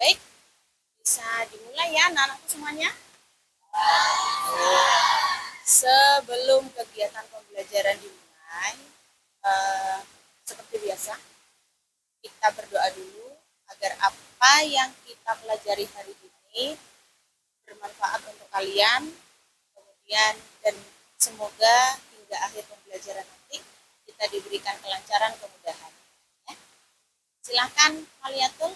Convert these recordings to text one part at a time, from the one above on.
Baik, bisa dimulai ya anak-anakku semuanya. Sebelum kegiatan pembelajaran dimulai, seperti biasa, kita berdoa dulu agar apa yang kita pelajari hari ini bermanfaat untuk kalian, kemudian dan semoga hingga akhir pembelajaran nanti kita diberikan kelancaran, kemudahan. Ya. Silakan Maliatul.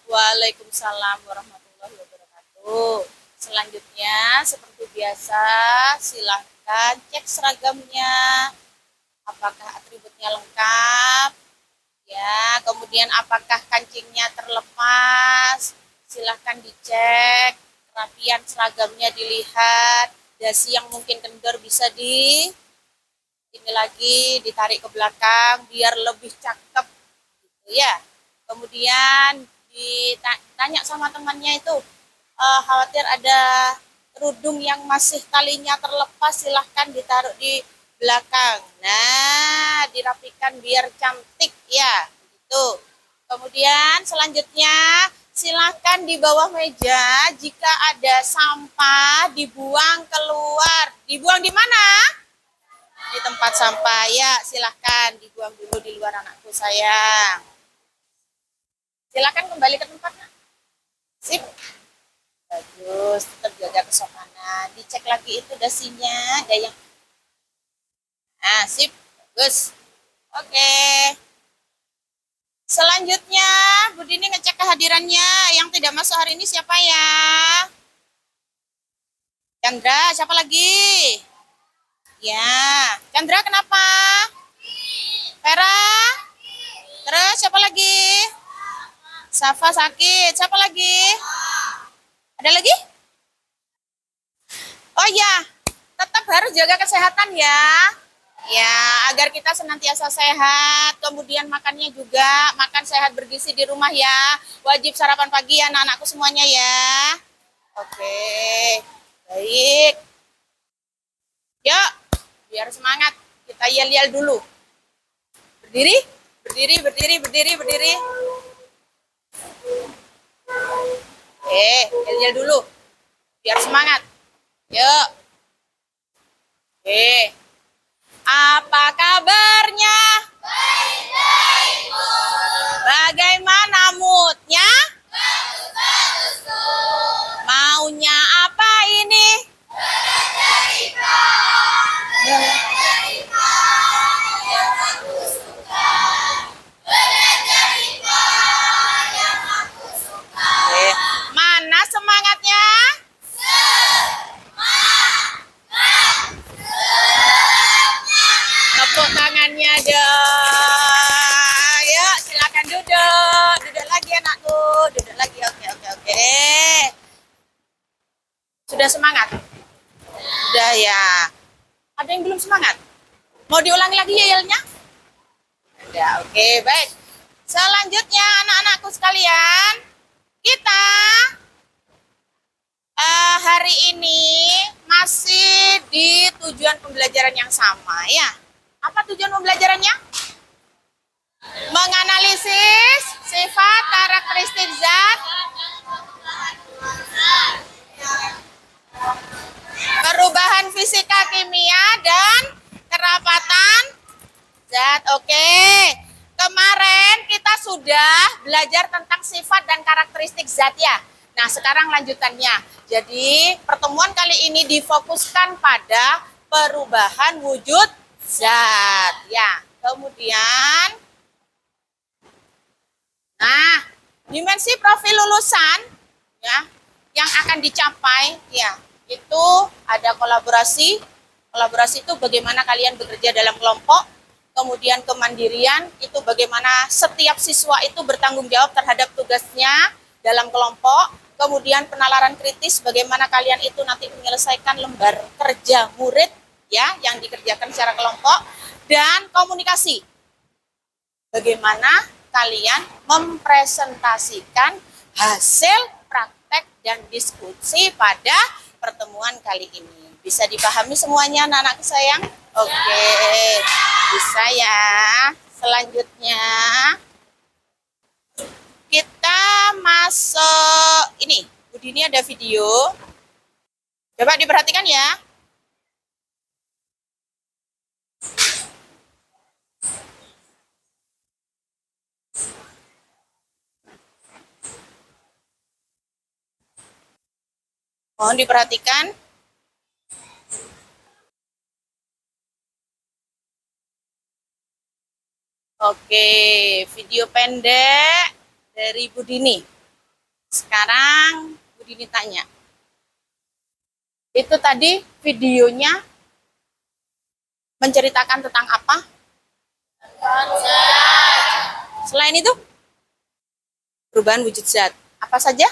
Waalaikumsalam warahmatullahi wabarakatuh. Selanjutnya, seperti biasa, silahkan cek seragamnya, apakah atributnya lengkap, ya. Kemudian apakah kancingnya terlepas, silahkan dicek. Rapian seragamnya dilihat, dasi yang mungkin kendor bisa ini lagi ditarik ke belakang biar lebih cakep, gitu ya. Kemudian ditanya sama temannya itu, khawatir ada kerudung yang masih talinya terlepas, silahkan ditaruh di belakang. Nah, dirapikan biar cantik ya, gitu. Kemudian selanjutnya silahkan di bawah meja jika ada sampah dibuang keluar. Dibuang di mana? Di tempat sampah ya, silahkan dibuang dulu di luar anakku sayang. Silakan kembali ke tempatnya. Sip. Bagus, tetap jaga kesopanan. Dicek lagi itu dasinya, ada yang. Nah, sip. Bagus. Oke. Selanjutnya, Bu Dini ngecek kehadirannya. Yang tidak masuk hari ini siapa ya? Chandra, siapa lagi? Ya, Chandra kenapa? Vera? Terus siapa lagi? Safa sakit. Siapa lagi? Ada lagi? Oh ya, tetap harus jaga kesehatan ya. Ya, agar kita senantiasa sehat. Kemudian makannya juga, makan sehat bergizi di rumah ya. Wajib sarapan pagi ya anak-anakku semuanya ya. Oke, baik. Yuk, biar semangat. Kita yel-yel dulu. Berdiri, berdiri, berdiri, berdiri, berdiri. Yel-yel dulu. Biar semangat. Yuk. Apa kabarnya? Baik-baik, Bu. Bagaimana moodnya? Bagus-bagus, Bu. Maunya apa ini? Belajar IPA. Belajar IPA yang aku suka. Belajar IPA yang aku suka. Mana semangatnya? Tepuk tangannya dong. Yuk, silakan duduk. Duduk lagi anakku. Duduk lagi. Oke. Sudah semangat? Sudah ya. Ada yang belum semangat? Mau diulangi lagi ya yelnya? Ada. Oke, baik. Selanjutnya anak-anakku sekalian, kita hari ini masih di tujuan pembelajaran yang sama ya. Apa tujuan pembelajarannya? Menganalisis sifat karakteristik zat, perubahan fisika kimia dan kerapatan zat. Oke. Kemarin kita sudah belajar tentang sifat dan karakteristik zat ya. Nah, sekarang lanjutannya. Jadi, pertemuan kali ini difokuskan pada perubahan wujud zat ya. Kemudian dimensi profil lulusan ya yang akan dicapai ya, itu ada kolaborasi. Kolaborasi itu bagaimana kalian bekerja dalam kelompok. Kemudian kemandirian itu bagaimana setiap siswa itu bertanggung jawab terhadap tugasnya dalam kelompok. kemudian penalaran kritis, bagaimana kalian itu nanti menyelesaikan lembar kerja murid ya yang dikerjakan secara kelompok, dan komunikasi. Bagaimana kalian mempresentasikan hasil praktek dan diskusi pada pertemuan kali ini. Bisa dipahami semuanya anak-anak sayang? Oke, bisa ya. Selanjutnya kita masuk ini. Budi, ini ada video. Coba diperhatikan ya. Mohon diperhatikan. Oke, video pendek dari Budini. Sekarang Budini tanya. Itu tadi videonya menceritakan tentang apa? Selain itu, perubahan wujud zat. Apa saja?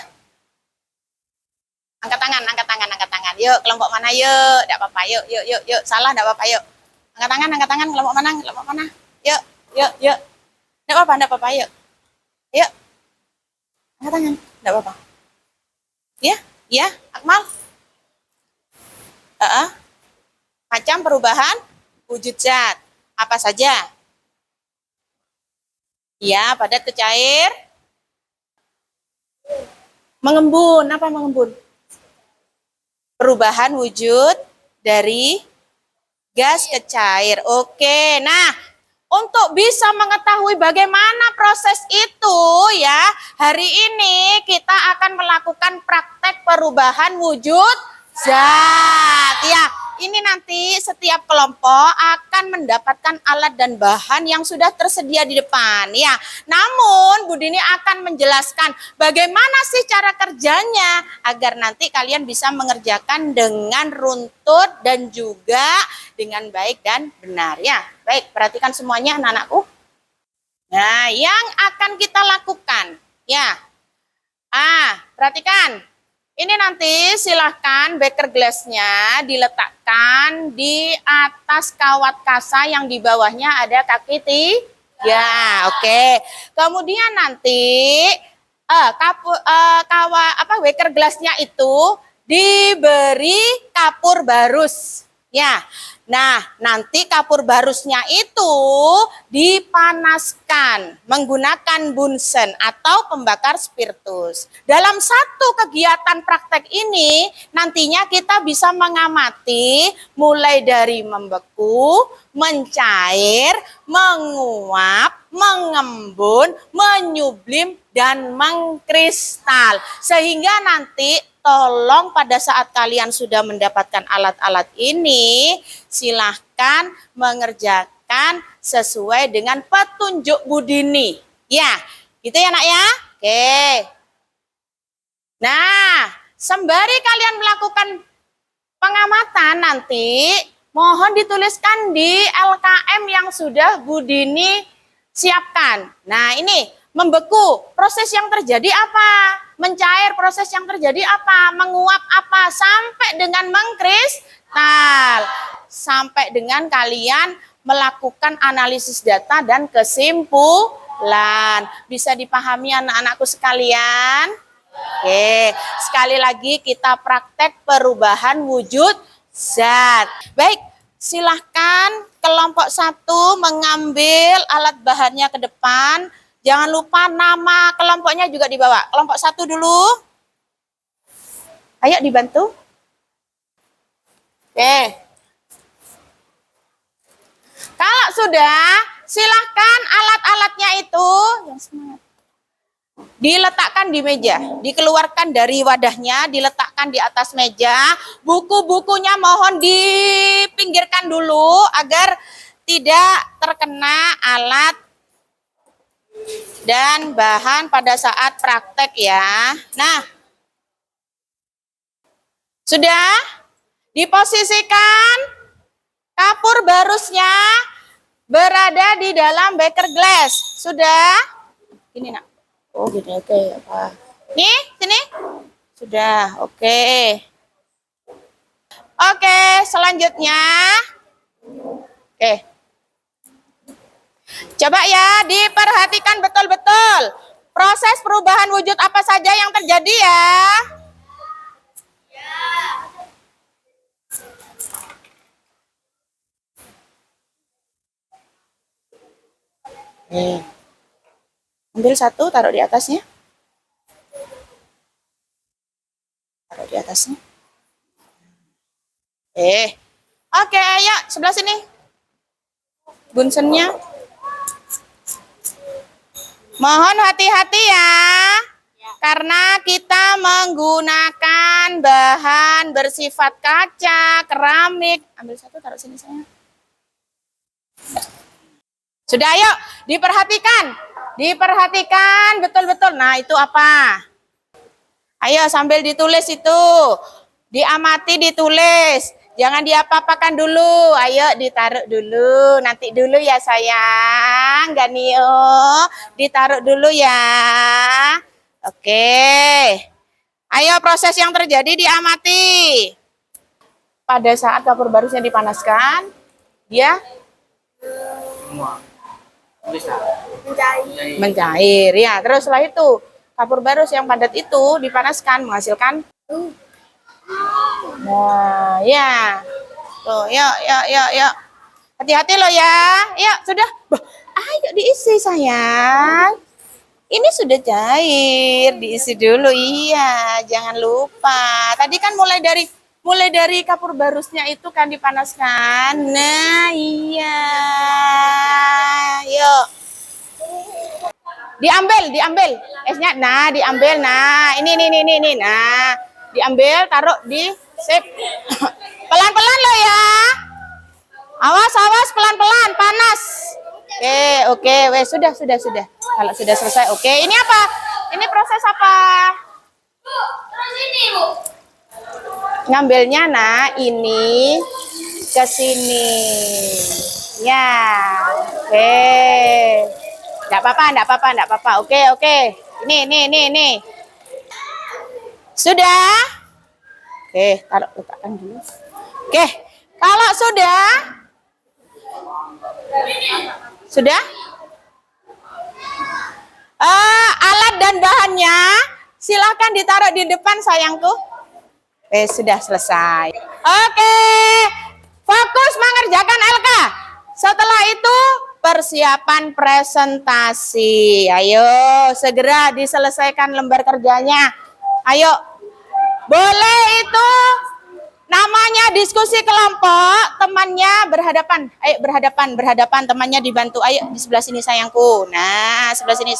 Angkat tangan, angkat tangan, angkat tangan. Yuk, kelompok mana yuk? Tidak apa-apa, yuk, yuk, yuk, yuk. Salah, tidak apa-apa, yuk. Angkat tangan, kelompok mana, kelompok mana? Yuk, yuk, yuk. Tidak apa-apa, yuk. Yuk. Angkat tangan, tidak apa-apa. Ya, ya, Akmal. Macam perubahan wujud zat. Apa saja? Ya, padat ke cair. Mengembun, apa mengembun? Perubahan wujud dari gas ke cair. Oke, nah untuk bisa mengetahui bagaimana proses itu ya, hari ini kita akan melakukan praktek perubahan wujud zat. Ya, ini nanti setiap kelompok akan mendapatkan alat dan bahan yang sudah tersedia di depan ya. Namun Budini akan menjelaskan bagaimana sih cara kerjanya agar nanti kalian bisa mengerjakan dengan runtut dan juga dengan baik dan benar ya. Baik, perhatikan semuanya anak-anakku. Nah, yang akan kita lakukan ya. Perhatikan. Ini nanti silahkan beker glassnya diletakkan di atas kawat kasa yang di bawahnya ada kaki tiga. Oke. Kemudian nanti beker glassnya itu diberi kapur barus. Ya. Nah, nanti kapur barusnya itu dipanaskan menggunakan bunsen atau pembakar spiritus. Dalam satu kegiatan praktek ini, nantinya kita bisa mengamati mulai dari membeku, mencair, menguap, mengembun, menyublim, dan mengkristal. Sehingga nanti tolong pada saat kalian sudah mendapatkan alat-alat ini, silahkan mengerjakan sesuai dengan petunjuk Budini. Ya, gitu ya nak ya? Oke. Nah, sembari kalian melakukan pengamatan nanti, mohon dituliskan di LKM yang sudah Budini siapkan. Nah, ini membeku, proses yang terjadi apa? Mencair, proses yang terjadi apa? Menguap apa? Sampai dengan mengkristal. Sampai dengan kalian melakukan analisis data dan kesimpulan. Bisa dipahami anak-anakku sekalian? Oke, sekali lagi kita praktek perubahan wujud zat. Baik, silahkan kelompok 1 mengambil alat bahannya ke depan. Jangan lupa nama kelompoknya juga dibawa. Kelompok 1 dulu. Ayo dibantu. Oke. Kalau sudah, silahkan alat-alatnya itu yang semangat, diletakkan di meja, dikeluarkan dari wadahnya, diletakkan di atas meja. Buku-bukunya mohon dipinggirkan dulu agar tidak terkena alat dan bahan pada saat praktek ya. Nah, sudah diposisikan kapur barusnya berada di dalam beker glass. Sudah? Ini nak. Oh gini, oke. Apa? Nih, sini. Sudah, oke. Oke, selanjutnya. Oke. Coba ya, diperhatikan betul-betul. Proses perubahan wujud apa saja yang terjadi ya? Ambil satu, taruh di atasnya. Taruh di atasnya. Oke, ayo sebelah sini. Bunsennya. Mohon hati-hati ya. Karena kita menggunakan bahan bersifat kaca, keramik. Ambil satu, taruh sini saya. Sudah, ayo diperhatikan. Diperhatikan betul-betul. Nah, itu apa? Ayo sambil ditulis itu. Diamati, ditulis. Jangan diapa-apakan dulu. Ayo ditaruh dulu. Nanti dulu ya sayang. Ganio. Ditaruh dulu ya. Oke. Ayo proses yang terjadi diamati. Pada saat kapur barusnya dipanaskan, dia mencair. Ya, terus setelah itu kapur barus yang padat itu dipanaskan menghasilkan. Nah, ya. Tuh, yuk. Hati-hati lo ya. Yuk, sudah. Ayo diisi sayang. Ini sudah cair, diisi dulu. Iya, jangan lupa. Tadi kan mulai dari kapur barusnya itu kan dipanaskan. Nah, iya. Yuk. Diambil esnya. Nah, diambil. Nah, ini. Nah, diambil, taruh di sip. Pelan-pelan lo ya. Awas, pelan-pelan, panas. Oke, wes sudah. Kalau sudah selesai, oke. Ini apa? Ini proses apa? Ngambilnya, nah, ini ke sini. Ya, oke. Enggak apa-apa. Oke. Ini. Sudah? Oke, taruh letakkan dulu. Oke, kalau sudah? Alat dan bahannya silakan ditaruh di depan sayangku. Sudah selesai. Oke, fokus mengerjakan LK. Setelah itu persiapan presentasi. Ayo, segera diselesaikan lembar kerjanya. Ayo, boleh itu namanya diskusi kelompok, temannya berhadapan. Ayo berhadapan, temannya dibantu. Ayo di sebelah sini sayangku. Nah, sebelah sini.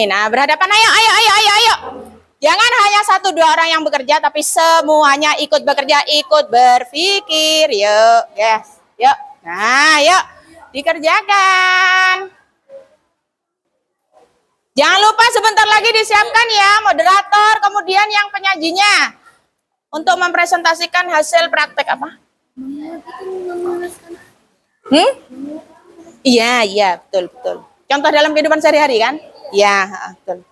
Nah, berhadapan. Ayo. Jangan hanya 1-2 orang yang bekerja, tapi semuanya ikut bekerja, ikut berpikir. Yuk, guys. Yuk. Nah, yuk dikerjakan. Jangan lupa sebentar lagi disiapkan ya moderator, kemudian yang penyajinya untuk mempresentasikan hasil praktek apa? Iya, betul. Contoh dalam kehidupan sehari-hari kan? Iya, betul.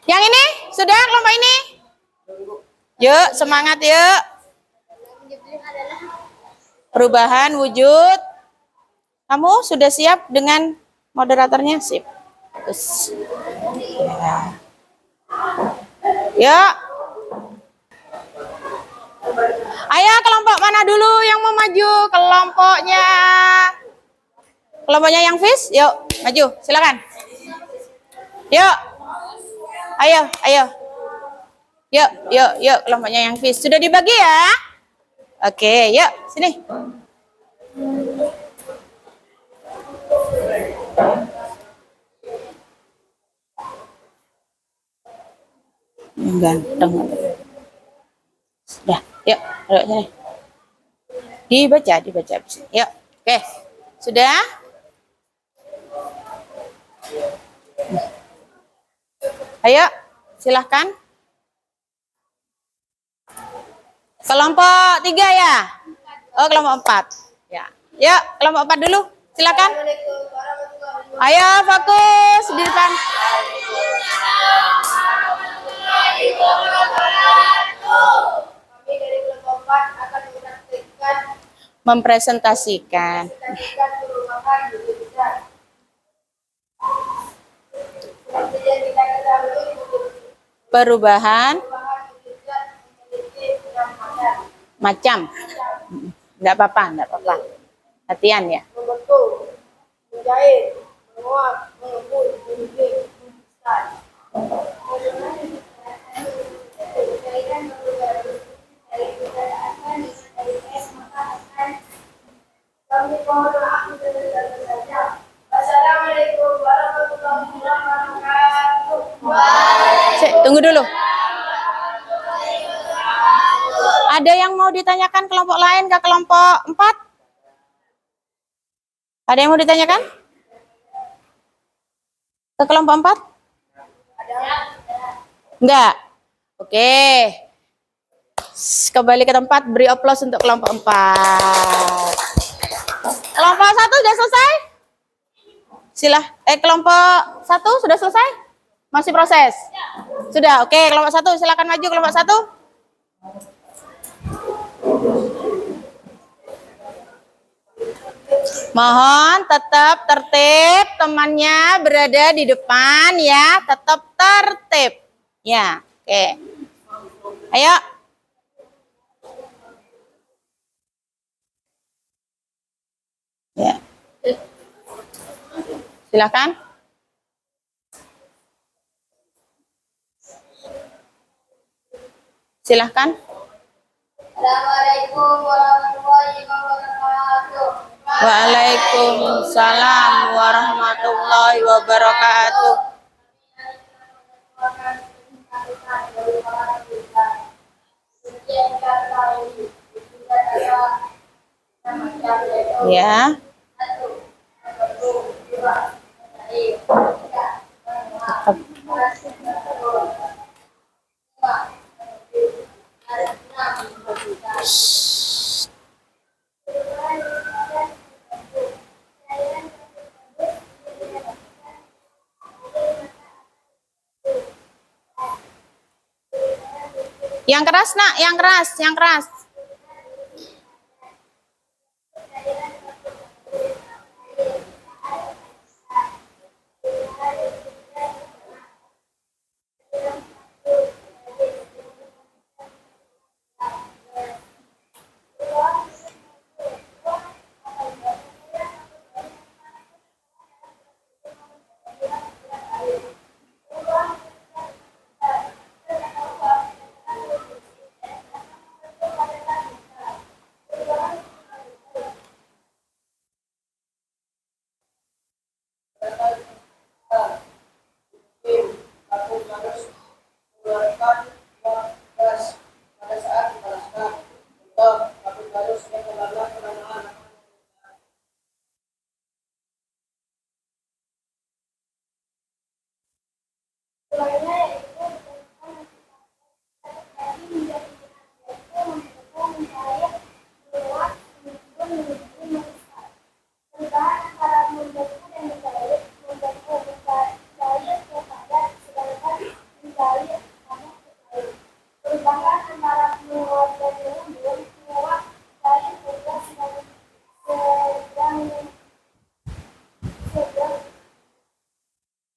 Yang ini sudah kelompok ini? Yuk, semangat yuk. Perubahan wujud. Kamu sudah siap dengan moderatornya? Sip. Terus. Ya. Ayo kelompok mana dulu yang mau maju? Kelompoknya yang fish, yuk maju, silakan. Yuk. Ayo. Yuk, kelompoknya yang fish. Sudah dibagi ya? Oke, yuk, sini. Ganteng. Sudah, yuk, sini. Dibaca. Yuk, oke. Sudah? Ayo, silahkan. Kelompok 3 ya? Oh, kelompok 4. Ya. Yuk, kelompok 4 dulu. Silakan. Ayo, fokus di depan. Kami dari kelompok 4 akan mempraktikkan mempresentasikan perubahan wujud zat. Seperti yang kita ketahui, perubahan perubahan wujud zat memiliki enam macam. Enggak apa-apa, enggak apa-apa. Latihan ya. membentuk, menjahit, menguap, mengembun, menggiling, membesar. Cairan baru-baru dari udara akan dari es maka akan kami mohon maaf mendengar saja. Wassalamualaikum warahmatullahi wabarakatuh. Tunggu dulu. Ada yang mau ditanyakan kelompok lain ke kelompok 4? Ada yang mau ditanyakan? Ke kelompok 4? Enggak. Oke. Kembali ke tempat, beri aplaus untuk kelompok 4. Kelompok 1 sudah selesai? Kelompok 1 sudah selesai? Masih proses? Sudah. Oke, kelompok 1 silakan maju kelompok 1. Mohon tetap tertib, temannya berada di depan ya, tetap tertib. Ya, oke. Ayo. Ya. Silakan. Silahkan. Assalamualaikum warahmatullahi wabarakatuh. Waalaikumsalam warahmatullahi wabarakatuh. Ya. Yang keras nak, yang keras, yang keras.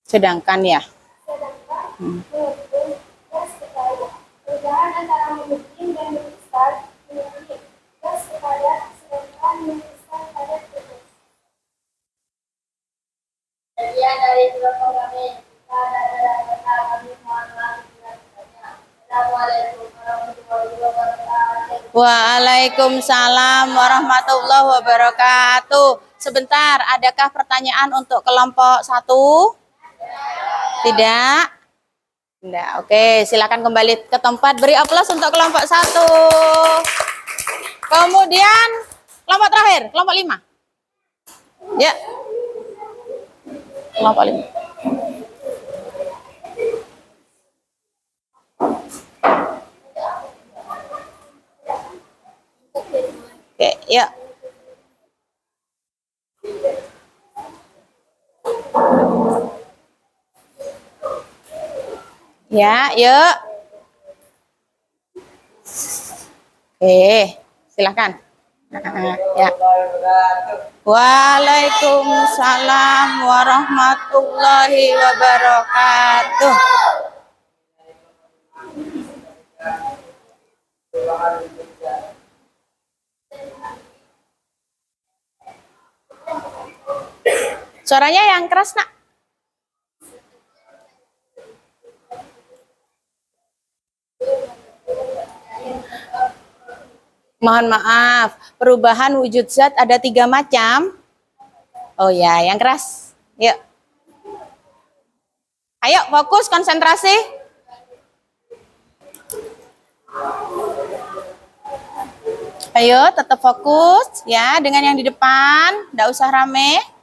Sedangkan ya. Perubahan antara menggiling dan membesar memiliki gas kepada sedangkan membesar pada tubuh. Sekian dari kelompok kami. Kami mohon maaf bila tidaknya. Assalamualaikum warahmatullahi wabarakatuh. Waalaikumsalam warahmatullahi wabarakatuh. Sebentar, adakah pertanyaan untuk kelompok 1? Tidak? Tidak. Oke, silakan kembali ke tempat. Beri aplaus untuk kelompok 1. Kemudian kelompok terakhir, kelompok 5. Ya. Kelompok 5. Oke, ya. Ya, yuk. Silakan. Ya. Waalaikumsalam warahmatullahi wabarakatuh. Suaranya yang keras, Nak. Mohon maaf, perubahan wujud zat ada 3 macam. Oh ya, yang keras. Yuk. Ayo, fokus, konsentrasi. Ayo, tetap fokus ya dengan yang di depan, nggak usah rame.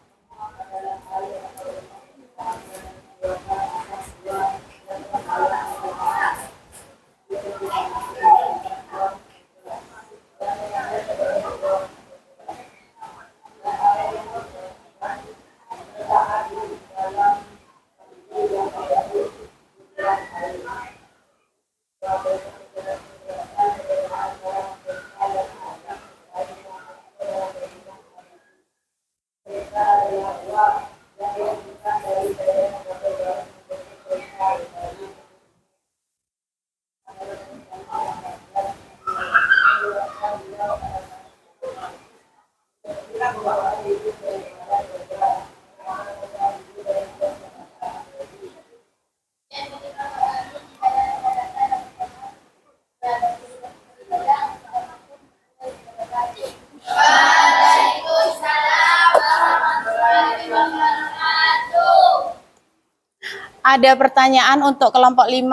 Ada pertanyaan untuk kelompok 5?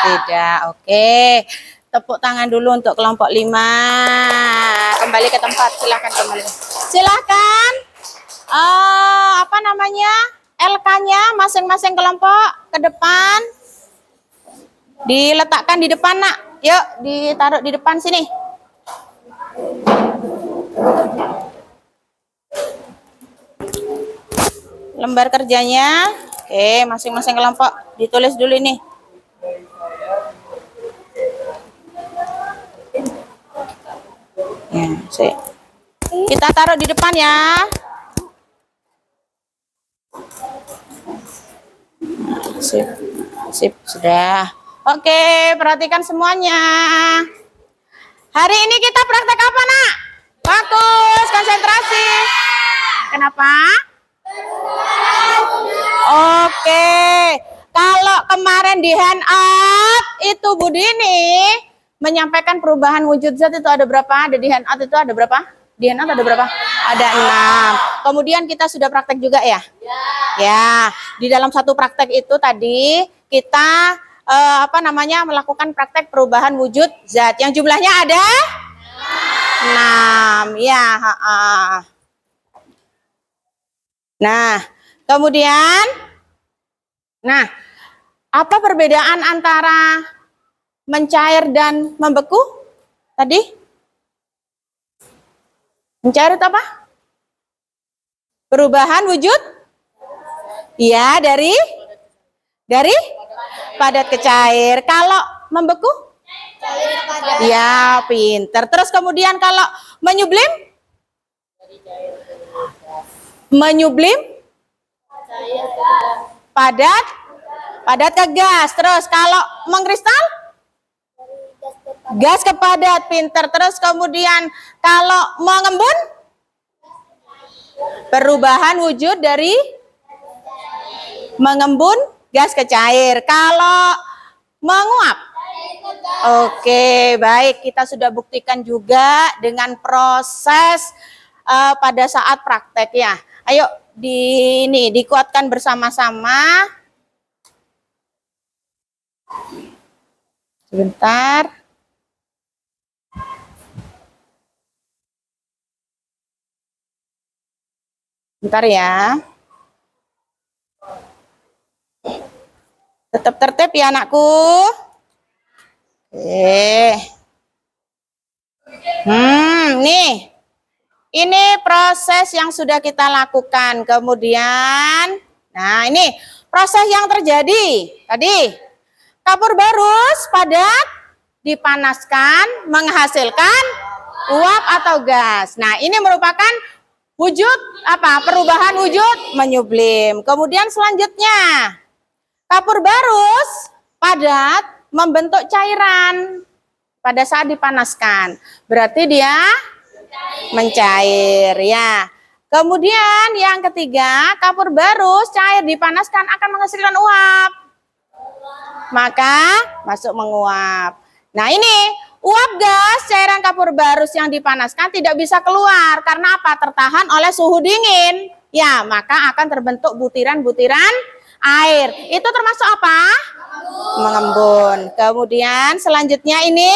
Tidak. Oke. Tepuk tangan dulu untuk kelompok 5. Kembali ke tempat, silahkan kembali. Silahkan. Apa namanya? LK-nya masing-masing kelompok ke depan. Diletakkan di depan, Nak. Yuk, ditaruh di depan sini. Lembar kerjanya, oke, masing-masing kelompok ditulis dulu ini. Ya, kita taruh di depan ya. Sip, sip, sudah. Oke, perhatikan semuanya. Hari ini kita praktek apa, Nak? Fokus, konsentrasi. Kenapa? Oke, kalau kemarin di handout itu Bu Dini menyampaikan perubahan wujud zat itu ada berapa? Ada di handout itu ada berapa? Di handout ada berapa? Ada 6. Kemudian kita sudah praktek juga ya? Ya, di dalam satu praktek itu tadi kita melakukan praktek perubahan wujud zat yang jumlahnya ada 6. Ya, Nah, kemudian, apa perbedaan antara mencair dan membeku tadi? Mencair itu apa? Perubahan wujud? Iya, dari padat ke cair. Kalau membeku? Ya, pinter. Terus kemudian kalau menyublim? Menyublim? Padat ke gas. Terus kalau mengkristal? Gas ke padat, pinter. Terus kemudian kalau mengembun? Perubahan wujud dari mengembun gas ke cair. Kalau menguap? Oke, baik. Kita sudah buktikan juga dengan proses pada saat praktek ya. Ayo dikuatkan bersama-sama. Sebentar. Bentar ya. Tetap tertib ya anakku. Oke. Nih. Ini proses yang sudah kita lakukan. Kemudian, nah ini proses yang terjadi tadi. Kapur barus padat dipanaskan menghasilkan uap atau gas. Nah, ini merupakan wujud apa? Perubahan wujud menyublim. Kemudian selanjutnya, kapur barus padat membentuk cairan pada saat dipanaskan. Berarti dia mencair ya. Kemudian yang ketiga, kapur barus cair dipanaskan akan menghasilkan uap. Maka masuk menguap. Nah, ini uap gas cairan kapur barus yang dipanaskan tidak bisa keluar karena apa? Tertahan oleh suhu dingin. Ya, maka akan terbentuk butiran-butiran air. Itu termasuk apa? Mengembun. Kemudian selanjutnya ini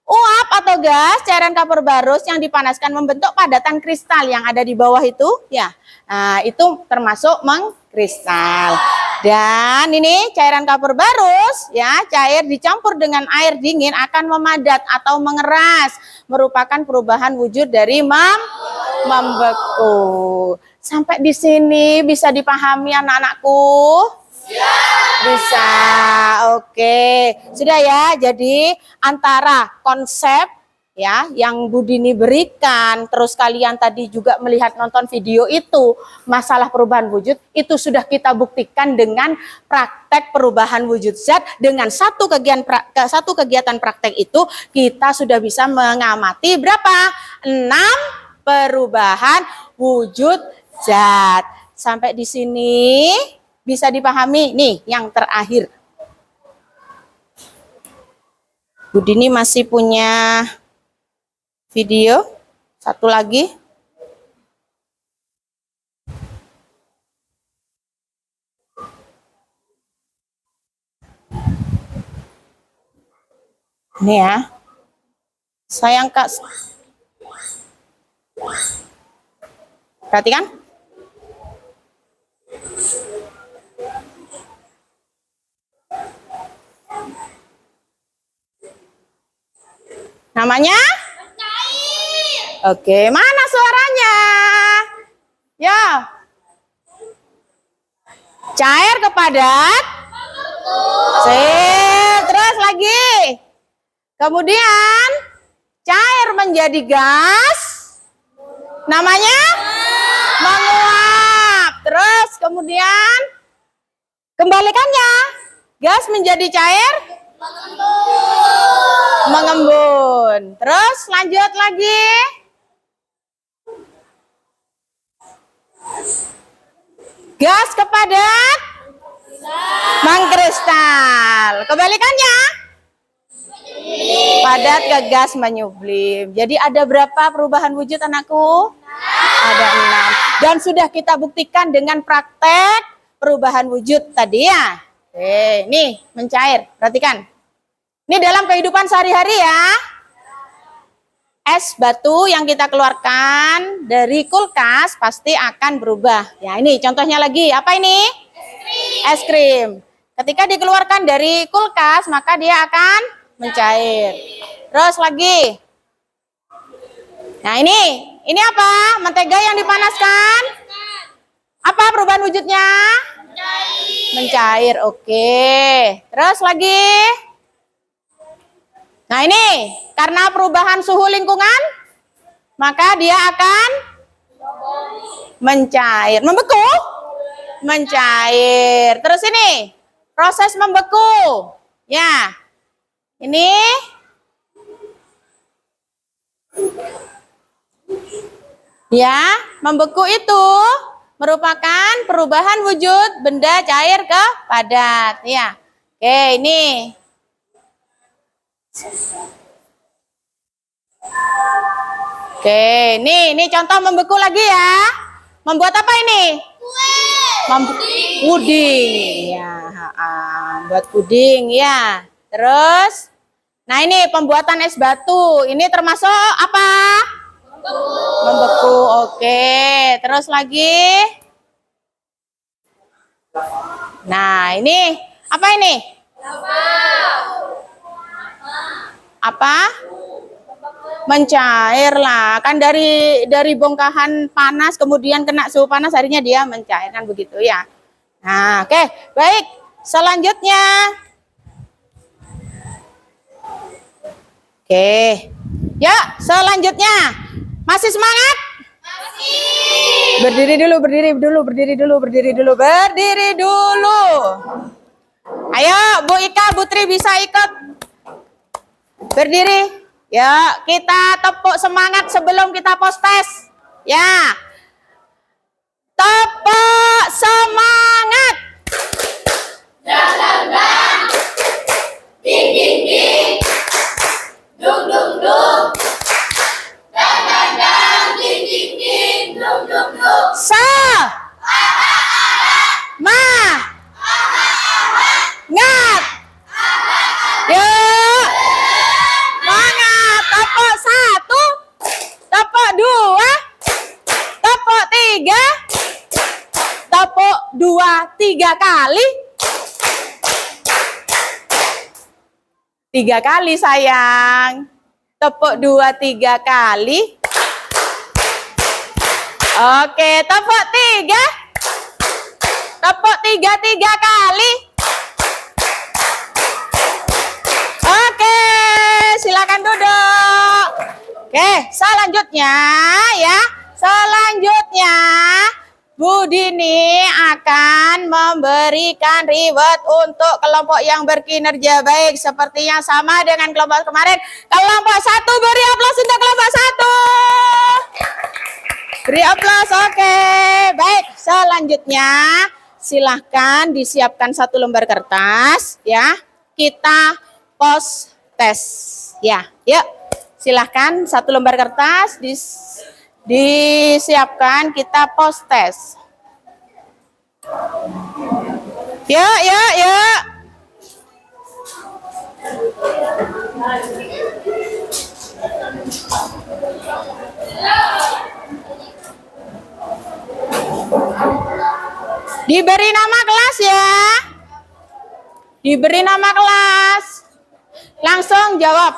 uap atau gas cairan kapur barus yang dipanaskan membentuk padatan kristal yang ada di bawah itu, ya. Nah, itu termasuk mengkristal. Dan ini cairan kapur barus, ya, cair dicampur dengan air dingin akan memadat atau mengeras, merupakan perubahan wujud dari membeku. Sampai di sini bisa dipahami anak-anakku? Bisa, oke. Sudah ya, jadi antara konsep ya yang Bu Dini berikan, terus kalian tadi juga melihat nonton video itu, masalah perubahan wujud, itu sudah kita buktikan dengan praktek perubahan wujud zat. Dengan satu kegiatan praktek itu, kita sudah bisa mengamati berapa? 6 perubahan wujud zat. Sampai di sini bisa dipahami? Nih, yang terakhir. Bu Dini masih punya video satu lagi. Ini ya. Sayang Kak. Perhatikan. Namanya? Oke, mana suaranya? Ya. Cair ke padat. Sip, terus lagi. Kemudian cair menjadi gas. Namanya? Menguap. Terus kemudian kembalikannya. Gas menjadi cair? Mengembun. Terus lanjut lagi. Gas ke padat? Mengkristal. Kebalikannya? Padat ke gas menyublim. Jadi ada berapa perubahan wujud anakku? Ada 6. Dan sudah kita buktikan dengan praktek perubahan wujud tadi ya. Oke, nih mencair. Perhatikan. Ini dalam kehidupan sehari-hari ya. Es batu yang kita keluarkan dari kulkas pasti akan berubah. Ya, ini contohnya lagi. Apa ini? Es krim. Ketika dikeluarkan dari kulkas, maka dia akan mencair. Terus lagi. Nah, ini apa? Mentega yang dipanaskan. Apa perubahan wujudnya? Mencair. Oke. Terus lagi. Nah, ini karena perubahan suhu lingkungan, maka dia akan mencair. Membeku? Mencair. Terus ini, proses membeku. Ya, ini ya, membeku itu merupakan perubahan wujud benda cair ke padat. Ya, oke, ini. Oke, ini contoh membeku lagi ya. Membuat apa ini? Puding. Ya, buat puding ya. Terus, nah ini pembuatan es batu. Ini termasuk apa? Membeku. Oke, terus lagi. Nah, ini apa ini? Apa? Mencair lah. Kan dari bongkahan panas kemudian kena suhu panas akhirnya dia mencair kan begitu ya. Nah, oke, baik. Selanjutnya Oke. Ya, selanjutnya. Masih semangat? Berdiri dulu, berdiri dulu, berdiri dulu, berdiri dulu, berdiri dulu. Ayo, Bu Ika, Bu Tri bisa ikut. Berdiri. Ya, kita tepuk semangat sebelum kita post test. Ya. Tepuk semangat. Jalan bang, ding ding ding, dung dung dung, jalan bang, ding ding ding, dung dung dung. Ngat. Yuk. Semangat. Tepuk 1, tepuk 2, tepuk 3, tepuk 2, 3 kali. 3 kali sayang. Tepuk 2, 3 kali. Oke, tepuk 3. Tepuk 3, 3 kali. Oke, silakan duduk. Oke, selanjutnya ya. Selanjutnya Bu Dini akan memberikan reward untuk kelompok yang berkinerja baik seperti yang sama dengan kelompok kemarin. Kelompok 1 beri aplaus untuk kelompok 1. Beri aplaus, oke. Baik, selanjutnya silahkan disiapkan 1 lembar kertas ya. Kita post test ya. Yuk, silahkan 1 lembar kertas disiapkan, kita post test. Yuk. Diberi nama kelas ya. Diberi nama kelas. Langsung jawab.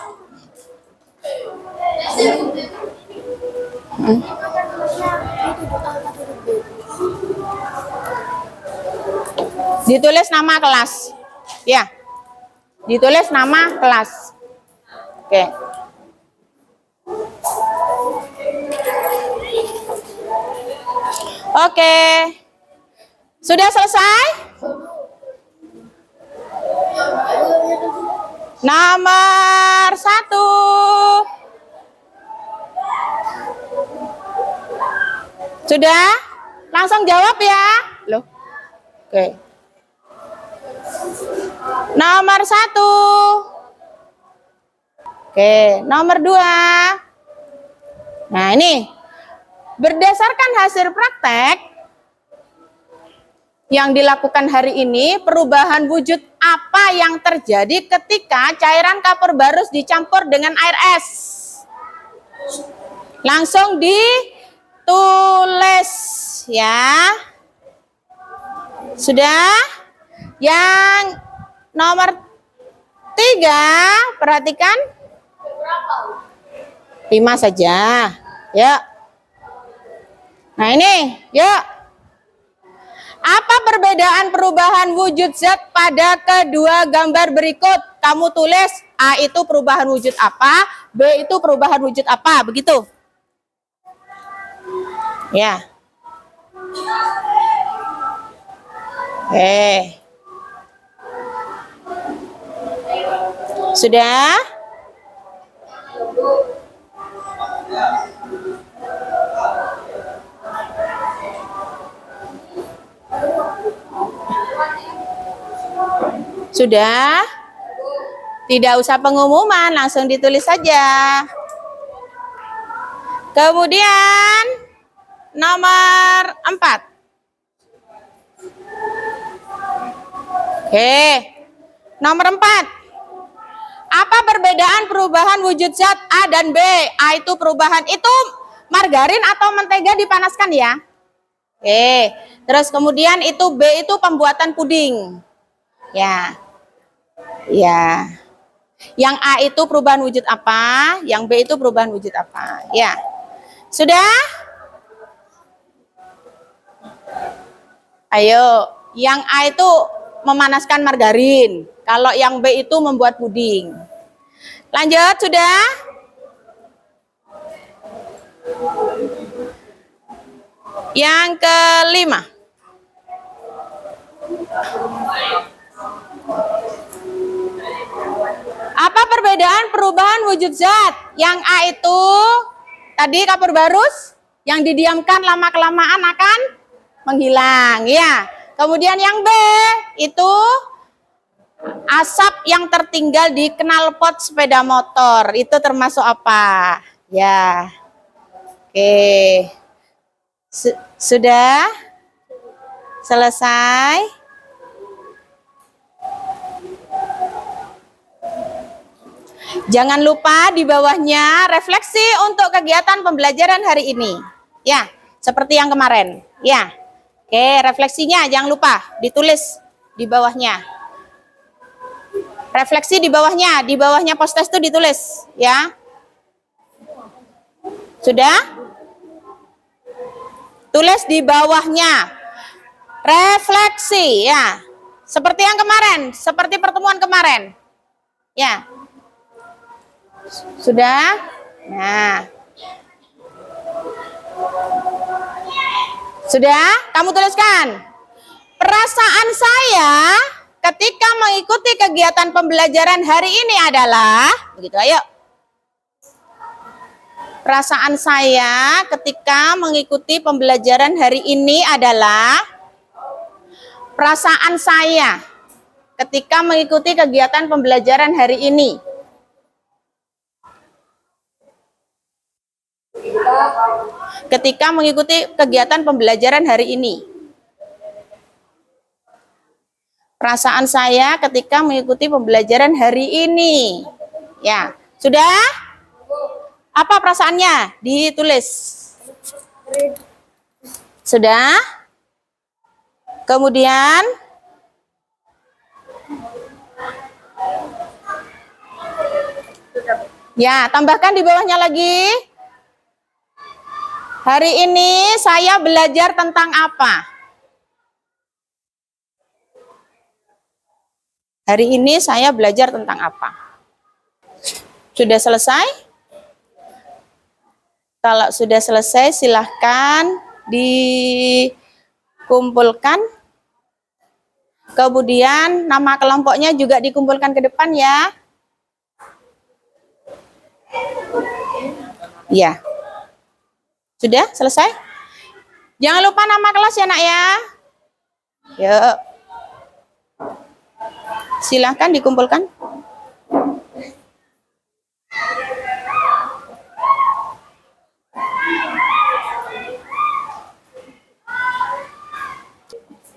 Ditulis nama kelas. Ya. Ditulis nama kelas. Oke. Oke. Sudah selesai? Nomor 1. Sudah? Langsung jawab ya. Loh. Oke. Nomor 1. Oke, nomor 2. Nah, ini berdasarkan hasil praktek yang dilakukan hari ini, perubahan wujud apa yang terjadi ketika cairan kapur barus dicampur dengan air es? Langsung ditulis ya. Sudah? Yang nomor 3, perhatikan. 5 saja. Ya. Nah ini, yuk. Apa perbedaan perubahan wujud zat pada kedua gambar berikut? Kamu tulis A itu perubahan wujud apa, B itu perubahan wujud apa, begitu. Ya. Sudah? Sudah? Tidak usah pengumuman, langsung ditulis saja. Kemudian nomor 4. Oke. Nomor 4. Apa perbedaan perubahan wujud zat A dan B? A itu perubahan, itu margarin atau mentega dipanaskan ya. Oke. Terus kemudian itu B itu pembuatan puding. Ya. Ya. Yang A itu perubahan wujud apa? Yang B itu perubahan wujud apa? Ya. Sudah? Ayo, yang A itu memanaskan margarin. Kalau yang B itu membuat puding. Lanjut, sudah? Yang kelima. Apa perbedaan perubahan wujud zat? Yang A itu tadi kapur barus, yang didiamkan lama-kelamaan akan menghilang, ya. Kemudian yang B itu asap yang tertinggal di knalpot sepeda motor. Itu termasuk apa? Ya. Oke. Sudah? Selesai? Jangan lupa di bawahnya refleksi untuk kegiatan pembelajaran hari ini. Ya, seperti yang kemarin. Ya. Oke, refleksinya jangan lupa ditulis di bawahnya. Refleksi di bawahnya post test itu ditulis, ya. Sudah? Tulis di bawahnya. Refleksi, ya. Seperti yang kemarin, seperti pertemuan kemarin. Ya. Sudah? Nah. Sudah? Kamu tuliskan. Perasaan saya ketika mengikuti kegiatan pembelajaran hari ini adalah, begitu, ayo. Perasaan saya ketika mengikuti pembelajaran hari ini adalah, perasaan saya ketika mengikuti kegiatan pembelajaran hari ini. Ketika mengikuti kegiatan pembelajaran hari ini. Perasaan saya ketika mengikuti pembelajaran hari ini. Ya, sudah? Apa perasaannya? Ditulis. Sudah? Kemudian ya, tambahkan di bawahnya lagi. Hari ini saya belajar tentang apa? Hari ini saya belajar tentang apa? Sudah selesai? Kalau sudah selesai, silahkan dikumpulkan. Kemudian nama kelompoknya juga dikumpulkan ke depan, ya. Ya. Sudah selesai? Jangan lupa nama kelas ya, nak, ya. Yuk. Silahkan dikumpulkan.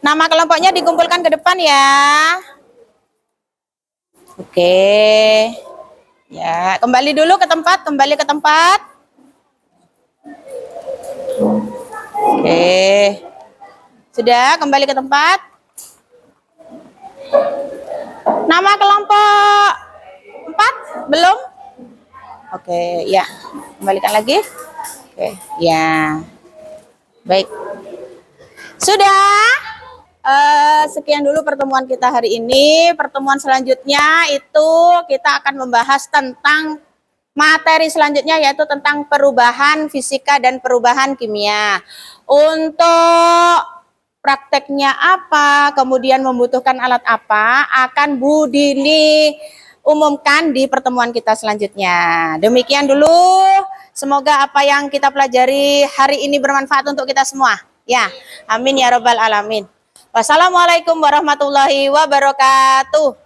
Nama kelompoknya dikumpulkan ke depan, ya. Oke. Ya, kembali dulu ke tempat, kembali ke tempat. Oke. Sudah kembali ke tempat. Nama kelompok 4 belum? Oke, ya. Kembalikan lagi. Oke, ya. Baik. Sudah? Sekian dulu pertemuan kita hari ini. Pertemuan selanjutnya itu kita akan membahas tentang materi selanjutnya, yaitu tentang perubahan fisika dan perubahan kimia. Untuk prakteknya apa, kemudian membutuhkan alat apa, akan Bu Dini umumkan di pertemuan kita selanjutnya. Demikian dulu. Semoga apa yang kita pelajari hari ini bermanfaat untuk kita semua. Ya, amin ya robbal alamin. Wassalamualaikum warahmatullahi wabarakatuh.